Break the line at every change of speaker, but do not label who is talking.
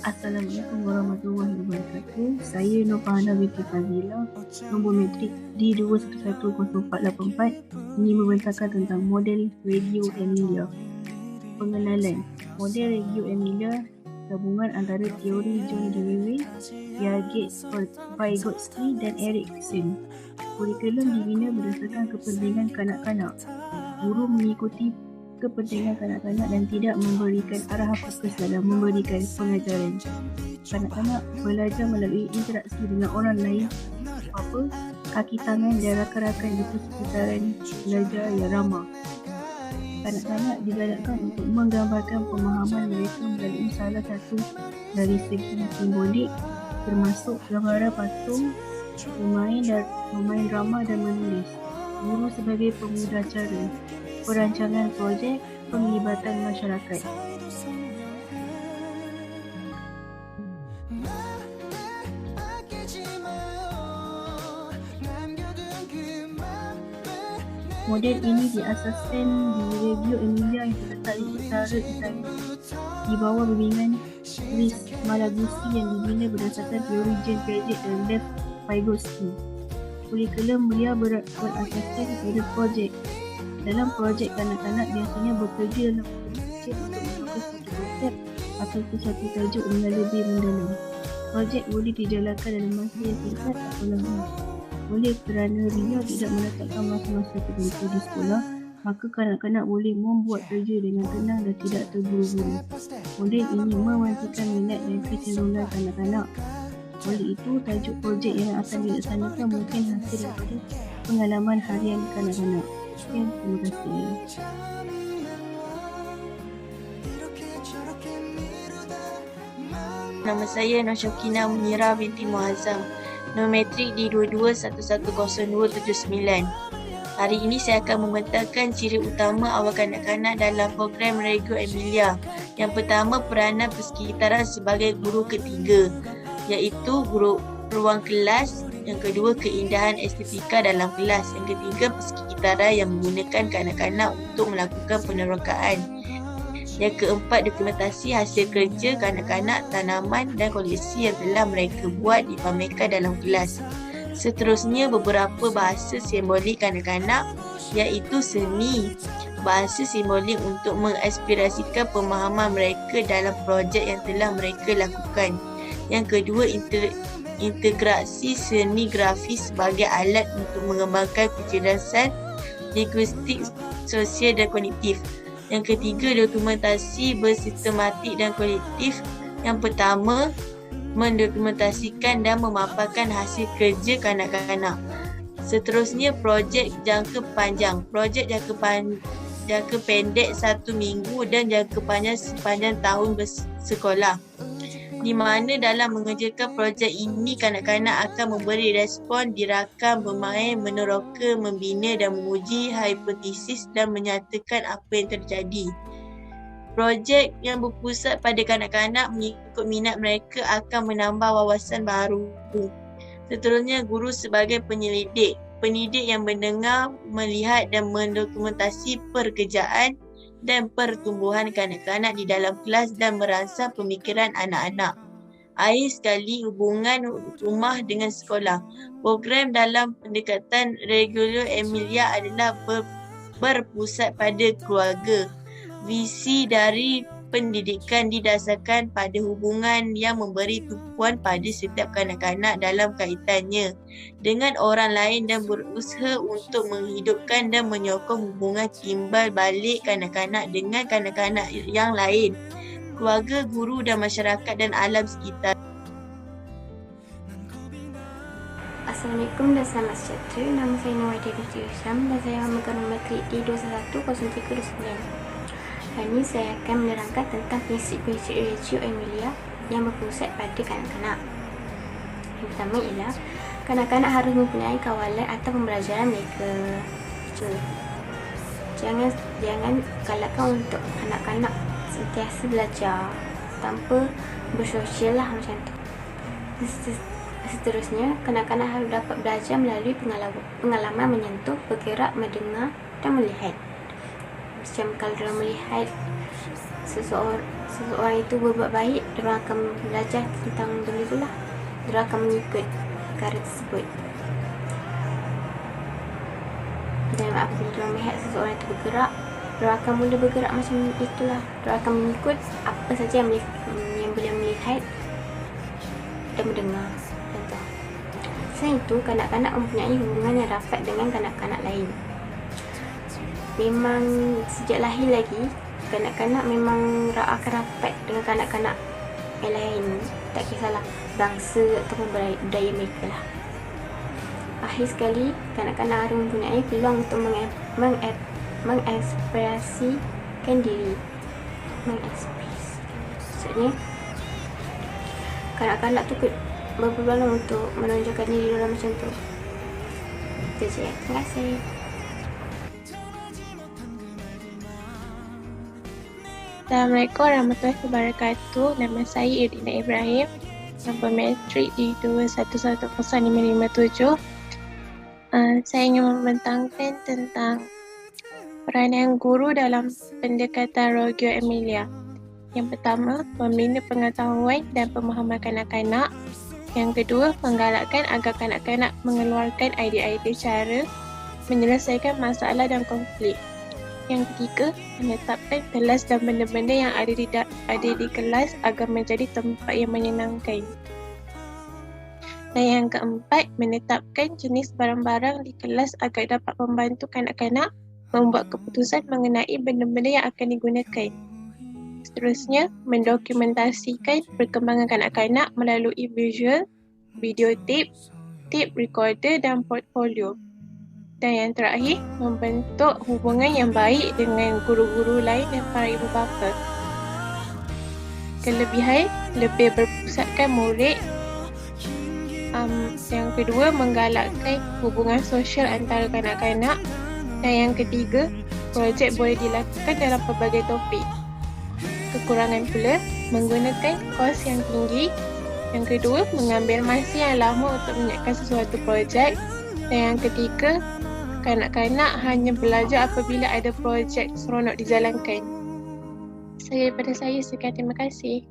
Assalamualaikum warahmatullahi wabarakatuh. Saya Nur Fahana binti Fazila, nombor matrik D211048. Ini membentangkan tentang model radio Emilia. Pengenalan. Model radio Emilia gabungan antara teori John Dewey, Piaget, Vygotsky dan Erikson. Kurikulum dibina berdasarkan kepentingan kanak-kanak. Guru mengikuti kepentingan kanak-kanak dan tidak memberikan arahan fokus dalam memberikan pengajaran. Kanak-kanak belajar melalui interaksi dengan orang lain, kaki tangan dan rakan-rakan di persekitaran belajar yang ramah. Kanak-kanak digalakkan untuk menggambarkan pemahaman mereka melalui salah satu dari segi simbolik, termasuk gambaran patung, memain drama dan menulis. Guru sebagai pemudacara, perancangan projek, penglibatan masyarakat. Model ini diasaskan di Radio Emilia yang terletak di utara Italia di bawah bimbingan Chris Malagusti yang dibina berdasarkan teori John Piaget dan Lev Vygotsky. Kurikulum Mulia berasaskan pada projek. Dalam projek, kanak-kanak biasanya bekerja dalam projek untuk membuka satu konsep atau satu tajuk dengan lebih mendalam. Projek boleh dijalankan dalam masa yang singkat atau lama. Oleh kerana Ria tidak meletakkan masa-masa tertentu di sekolah, maka kanak-kanak boleh membuat kerja dengan tenang dan tidak terburu-buru. Model ini memantikan minat dan kecenderungan kanak-kanak. Oleh itu, tajuk projek yang akan dilaksanakan mungkin hasil daripada pengalaman harian kanak-kanak. Sekian, terima kasih.
Nama saya Nur Syakina Munira binti Muazzam, nombor matrik D22110279. Hari ini saya akan membentangkan ciri utama awal kanak-kanak dalam program Radio Emilia. Yang pertama, peranan persekitaran sebagai guru ketiga, iaitu guru ruang kelas. Yang kedua, keindahan estetika dalam kelas. Yang ketiga, persekitaran yang menggunakan kanak-kanak untuk melakukan penerokaan. Yang keempat, dokumentasi hasil kerja kanak-kanak, tanaman dan koleksi yang telah mereka buat dipamerkan dalam kelas. Seterusnya, beberapa bahasa simbolik kanak-kanak, iaitu seni bahasa simbolik untuk menginspirasikan pemahaman mereka dalam projek yang telah mereka lakukan. Yang kedua, integrasi seni grafis sebagai alat untuk mengembangkan kecerdasan linguistik, sosial dan kognitif. Yang ketiga, dokumentasi bersistematik dan kolektif. Yang pertama, mendokumentasikan dan memaparkan hasil kerja kanak-kanak. Seterusnya, projek jangka panjang. Projek jangka pendek 1 minggu dan jangka panjang sepanjang tahun bersekolah, di mana dalam mengerjakan projek ini kanak-kanak akan memberi respon, dirakam, bermain, meneroka, membina dan menguji hipotesis dan menyatakan apa yang terjadi. Projek yang berpusat pada kanak-kanak mengikut minat mereka akan menambah wawasan baru. Seterusnya, guru sebagai penyelidik. Pendidik yang mendengar, melihat dan mendokumentasi pekerjaan dan pertumbuhan kanak-kanak di dalam kelas dan merangsang pemikiran anak-anak. Akhir sekali, hubungan rumah dengan sekolah. Program dalam pendekatan regular Emilia adalah berpusat pada keluarga. Visi dari pendidikan didasarkan pada hubungan yang memberi tumpuan pada setiap kanak-kanak dalam kaitannya dengan orang lain dan berusaha untuk menghidupkan dan menyokong hubungan timbal balik kanak-kanak dengan kanak-kanak yang lain, keluarga, guru dan masyarakat dan alam sekitar.
Assalamualaikum dan selamat sejahtera. Nama saya Nawaida binti Usam dan saya memegang nombor matrik D210329. Hari ini saya akan menerangkan tentang prinsip-prinsip Radio Emilia yang berpusat pada kanak-kanak. Yang pertama ialah kanak-kanak harus mempunyai kawalan atau pembelajaran mereka. Jangan galakkan untuk anak-kanak sentiasa belajar tanpa bersosial lah macam tu. Seterusnya, kanak-kanak harus dapat belajar melalui pengalaman menyentuh, bergerak, mendengar dan melihat. Macam kalau diorang melihat seseorang itu berbuat baik, diorang akan belajar tentang benda tu lah. Diorang akan mengikut perkara tersebut. Dan apabila diorang melihat seseorang itu bergerak, diorang akan mula bergerak macam itulah. Diorang akan mengikut apa saja yang beliau melihat dan mendengar. Contoh. Selain itu, kanak-kanak mempunyai hubungan yang rapat dengan kanak-kanak lain. Memang sejak lahir lagi, kanak-kanak memang akan rapat dengan kanak-kanak yang lain. Tak kisahlah bangsa ataupun budaya mereka lah. Akhir sekali, kanak-kanak harus mempunyai peluang untuk mengekspresikan diri. Maksudnya, kanak-kanak tu berpeluang untuk menonjolkan diri dalam macam tu. Itu je. Terima kasih.
Assalamualaikum warahmatullahi wabarakatuh. Nama saya Irdina Ibrahim. Nombor matrik di 21105557. Saya ingin membentangkan tentang peranan guru dalam pendekatan Reggio Emilia. Yang pertama, membina pengetahuan dan pemahaman kanak-kanak. Yang kedua, menggalakkan agar kanak-kanak mengeluarkan idea-idea cara menyelesaikan masalah dan konflik. Yang ketiga, menetapkan kelas dan benda-benda yang ada di kelas agar menjadi tempat yang menyenangkan. Dan yang keempat, menetapkan jenis barang-barang di kelas agar dapat membantu kanak-kanak membuat keputusan mengenai benda-benda yang akan digunakan. Seterusnya, mendokumentasikan perkembangan kanak-kanak melalui visual, video tape recorder dan portfolio. Dan yang terakhir, membentuk hubungan yang baik dengan guru-guru lain dan para ibu bapa. Kelebihan, lebih berpusatkan murid. Yang kedua, menggalakkan hubungan sosial antara kanak-kanak. Dan yang ketiga, projek boleh dilakukan dalam pelbagai topik. Kekurangan pula, menggunakan kos yang tinggi. Yang kedua, mengambil masa yang lama untuk menyiapkan sesuatu projek. Dan yang ketiga, kanak-kanak hanya belajar apabila ada projek seronok dijalankan. Daripada saya, sekian, terima kasih.